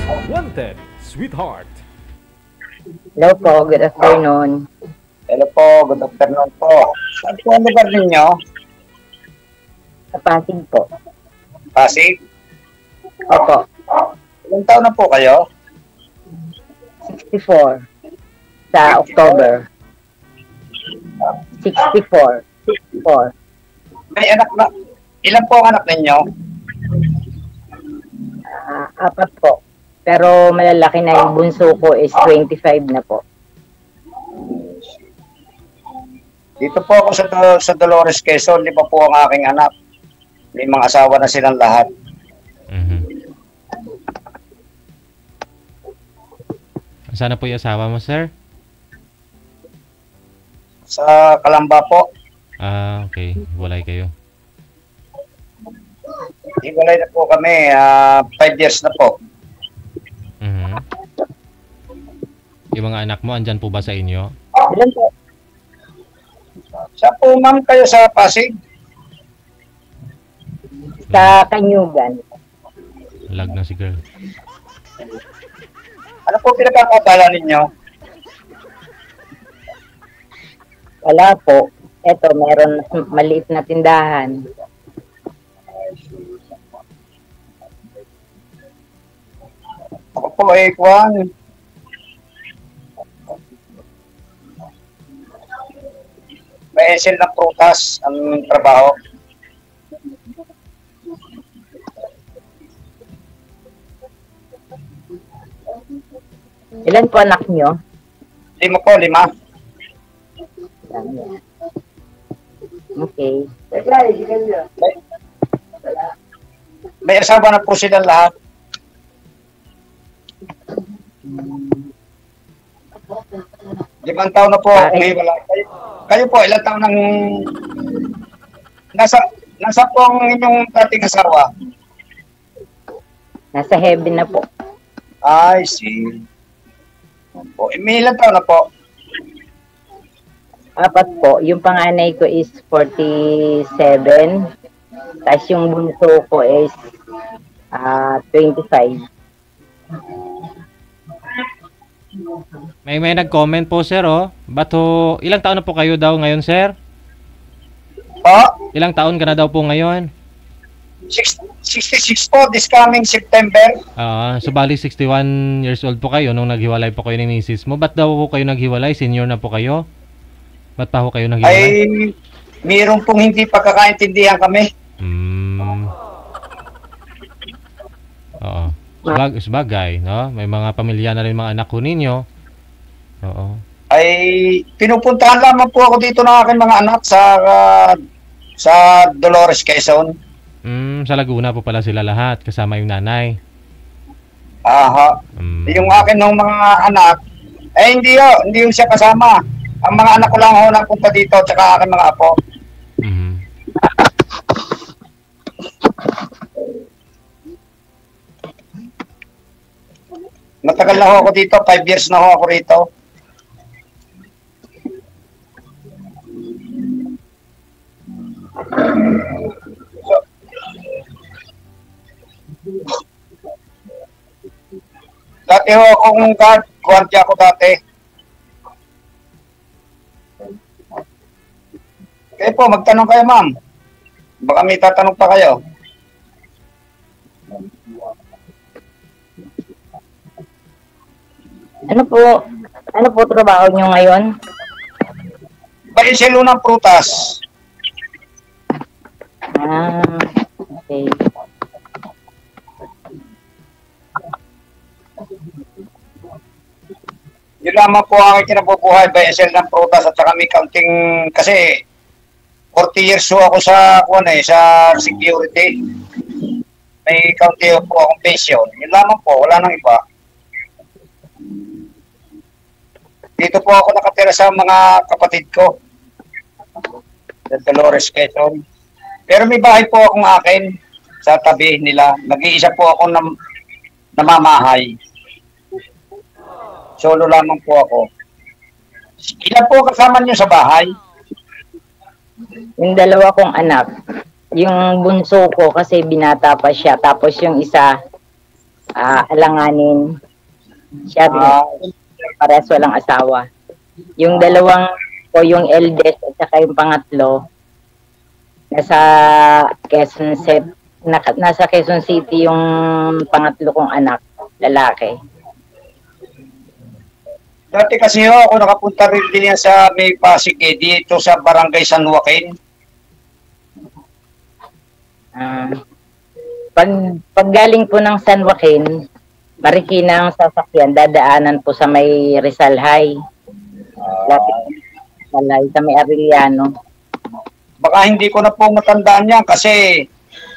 Wanted, Sweetheart. Hello po, good afternoon. Hello po, good afternoon po. Saan po ang lugar ninyo? Sa Pasig po. Pasig? Opo, Ilang taon na po kayo? 64 sa October. 64. 64. May anak na. Ilan po ang anak ninyo? Apat po. Pero malalaki na yung bunso ko is 25 na po. Dito po ako sa Dolores, Quezon. Di pa po ang aking anak. May mga asawa na silang lahat. Saan na po yung asawa mo, sir? Sa Kalamba po. Ah, okay. Walay kayo. Hiwalay na po kami. 5 years na po. Yung mga anak mo, andyan po ba sa inyo? Ilan po? Saan po ma'am kayo sa Pasig? Sa Kanyugan. Lag na si girl. Ano po pinagkakabala ninyo? Wala po. Eto, meron maliit na tindahan. Ako po ay kuwan. May esel ng prutas ang trabaho. Ilan po anak nyo? 5 po, 5. Okay. May asawa na po silang lahat. Limang taon na po ako wala. Kayo po, ilang taon nang nasa po ang inyong dating asawa? Nasa heaven na po. I see. Po, may ilang taon na po? Apat po. Yung panganay ko is 47. Tapos yung bunso ko is 25. May nag-comment po, sir, oh. Bato, ilang taon na po kayo daw ngayon, sir? Po? Ilang taon ka na daw po ngayon? 66 po this coming September. So bali 61 years old po kayo nung naghiwalay po kayo ni misis mo. Ba't daw po kayo naghiwalay? Senior na po kayo? Ba't pa po kayo naghiwalay? Ay, mayroon pong hindi pagkakaintindihan kami. Oo. Sabagay, no? May mga pamilya na rin mga anak ko ninyo. Oo. Ay, pinupuntahan lamang po ako dito ng aking mga anak sa Dolores, Quezon. Sa Laguna po pala sila lahat, kasama yung nanay. Aha. Yung akin ng mga anak, hindi yung siya kasama. Ang mga anak ko lang ho nagpunta dito, tsaka aking mga apo. Matagal na ho ako dito, 5 years na ho ako rito. Dati ho akong guardia ako dati. Kayo po, magtanong kayo ma'am. Baka may tatanong pa kayo. Ano po trabaho nyo ngayon? Baiselo ng prutas. Okay. Yun lamang po ang kinabubuhay, baisel ng prutas at saka may counting, kasi 40 years po ako sa security. May counting po akong pension. Yun lamang po, wala nang iba. Dito po ako nakatira sa mga kapatid ko. Sa Dolores, Quezon. Pero may bahay po akong akin sa tabi nila. Nag-iisa po ako namamahay. Solo lamang po ako. Ilan po kasama niyo sa bahay? Yung dalawa kong anak. Yung bunso ko kasi binata pa siya. Tapos yung isa alanganin. Siya parehas walang asawa. Yung dalawang po, yung eldest at saka yung pangatlo, nasa Quezon City, nasa Quezon City yung pangatlo kong anak, lalaki. Dati kasi ako nakapunta rin din yan sa may Pasig dito sa Barangay San Joaquin. Pag galing po ng San Joaquin, Marikina ang sasakyan, dadaanan po sa may Rizal High. Lapit sa may Arellano. Baka hindi ko na po matandaan yan kasi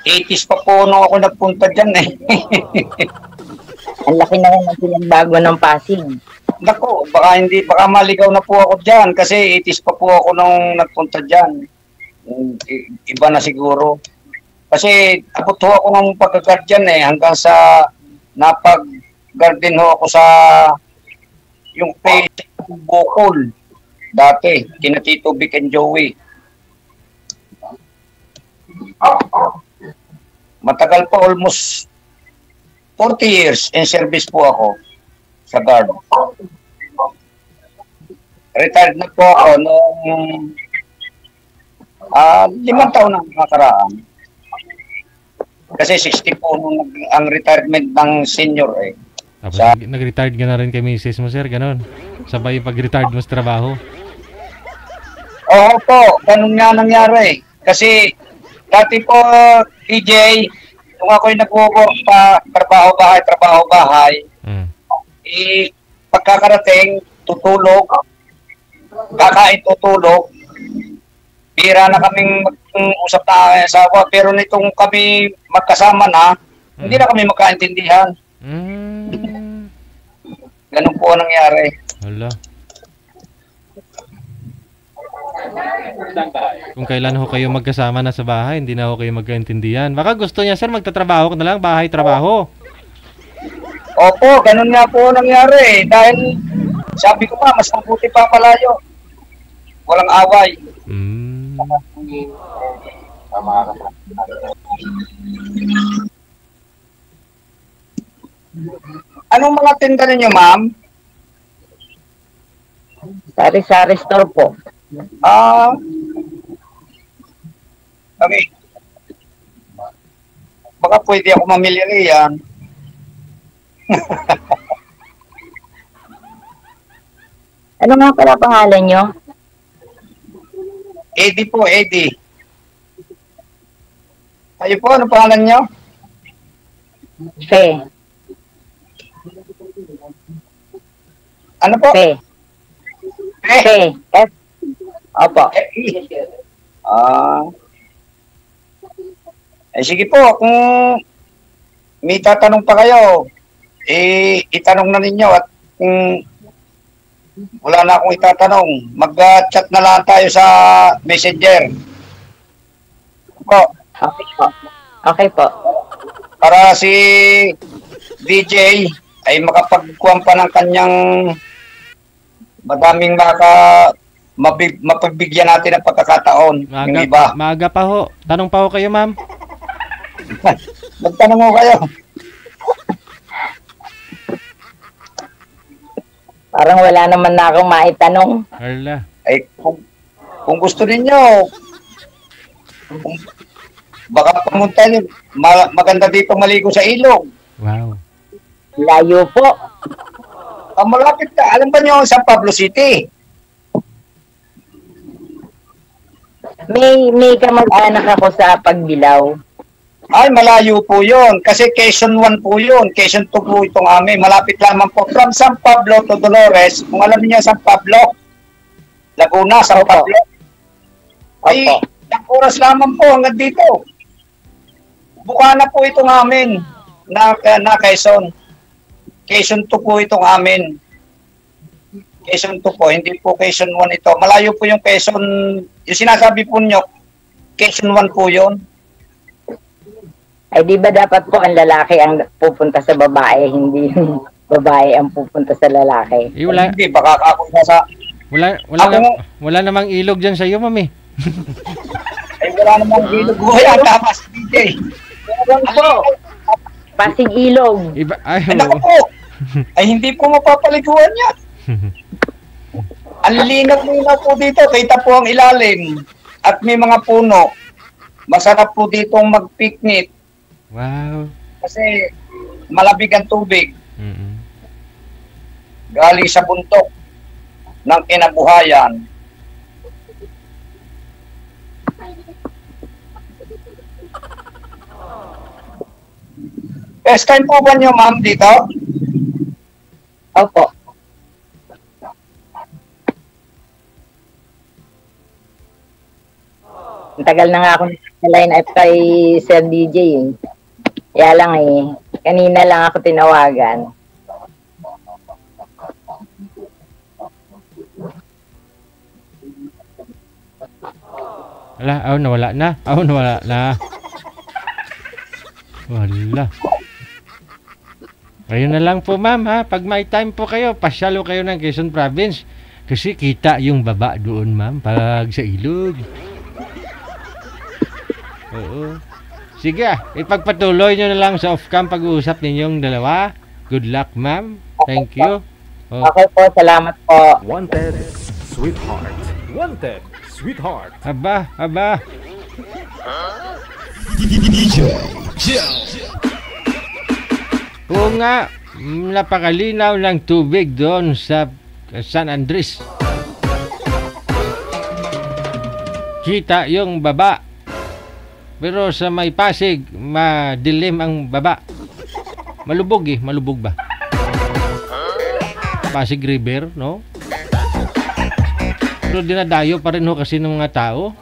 80s pa po nung ako nagpunta dyan eh. Ang laki na rin ang pinagbago ng Pasig. Nako, baka maligaw na po ako dyan kasi 80s pa po ako nung nagpunta dyan. Iba na siguro. Kasi abot ho ako ng pagka-guardian hanggang sa napag-garden ho ako sa yung pay Bukol dati, kina Tito Vic and Joey. Matagal pa, almost 40 years in service po ako sa guard. Retired na po ako noong 5 taon na nakakaraan. Kasi 60 po nung ang retirement ng senior eh. Tapos nag-retired ka na rin kay misis mo, sir, ganon. Sabay pag-retired mo sa trabaho. Oo po, ganun nga nangyari. Kasi dati po, DJ, nung ako'y nag-work pa, trabaho bahay, pagkakarating, tutulog, kakain tutulog, bira na kaming mag-usap na asawa, pero nitong kami magkasama na, hindi na kami magkaintindihan. Ganun po ang nangyari. Hala. Kung kailan ho kayo magkasama na sa bahay, hindi na ho kayo magkaintindihan. Baka gusto niya, sir, magtatrabaho ka na lang, bahay-trabaho. Opo, ganun nga po nangyari. Dahil sabi ko pa, mas mabuti pa palayo. Walang away. Anong mga tinda ninyo, ma'am? Sari-sari store po. Okay. Baka pwede ako mamili riyan. Ano nga pala pangalan nyo? Eddie po, Eddie. Kayo po, ano pangalan nyo? Fe. Ano po? Fe. Fe. F. Opo. Sige po, kung may tatanong pa kayo, itanong na ninyo at kung wala na akong itatanong, mag-chat na lang tayo sa Messenger. Po. Okay po. Okay po. Para si DJ ay makapagkuhan pa ng kanyang madaming mapagbigyan natin ng pagkakataon. Yung iba. Maaga pa ho. Tanong pa ho kayo, ma'am. Magtanong mo kayo. Parang wala naman na akong maitanong. Arla. Ay, kung gusto ninyo, baka pumunta nyo. Maganda dito maligo sa ilog. Wow. Layo po. Malapit ka. Alam ba nyo sa Pablo City? May kamag-anak ako sa Pagbilao. Ay, malayo po yun. Kasi Quezon 1 po yun. Quezon 2 po itong amin. Malapit lamang po. From San Pablo to Dolores. Kung alam niyo San Pablo, Laguna, San Pablo. Ay, ilang oras lamang po hanggang dito. Bukana po itong amin na Quezon. Quezon 2 po itong amin. Quezon 2 po, hindi po Quezon 1 ito. Malayo po yung Quezon, yung sinasabi po nyo, Quezon 1 po yun. Ay di ba dapat po ang lalaki ang pupunta sa babae, hindi yung babae ang pupunta sa lalaki? Hindi, baka ako nasa... Wala namang ilog dyan sa iyo, mami. Ay, wala namang ilog. Wala, tapas, DJ. Pasig Ilog. Iba, ay, Ay, naku oo. po. Ay, hindi po mapapaliguan yan. Ang linaw po dito. Kita po ang ilalim. At may mga puno. Masarap po ditong mag-picnic. Wow. Kasi malabig ang tubig. Mm-mm. Galing sa buntok ng kinabuhayan. First time po ba niyo, ma'am, dito? Opo. Ang tagal na nga ako sa line up kay Sir DJ eh. Kaya lang eh, kanina lang ako tinawagan. Wala, nawala na. Nawala na. Wala. Ayun na lang po, ma'am, ha. Pag may time po kayo, pasyalo kayo ng Quezon Province. Kasi kita yung baba doon, ma'am, pag sa ilog. Oo. Sige, ipagpatuloy nyo na lang sa off-cam pag-uusap ninyong dalawa. Good luck, ma'am. Thank you. Oh. Okay po, salamat po. Wanted, sweetheart. Wanted, sweetheart. Aba. Oo nga, napakalinaw ng tubig doon sa San Andres. Kita yung baba. Pero sa may Pasig, madilim ang baba. Malubog ba? Pasig River, no? Pero dinadayo pa rin ho kasi ng mga tao.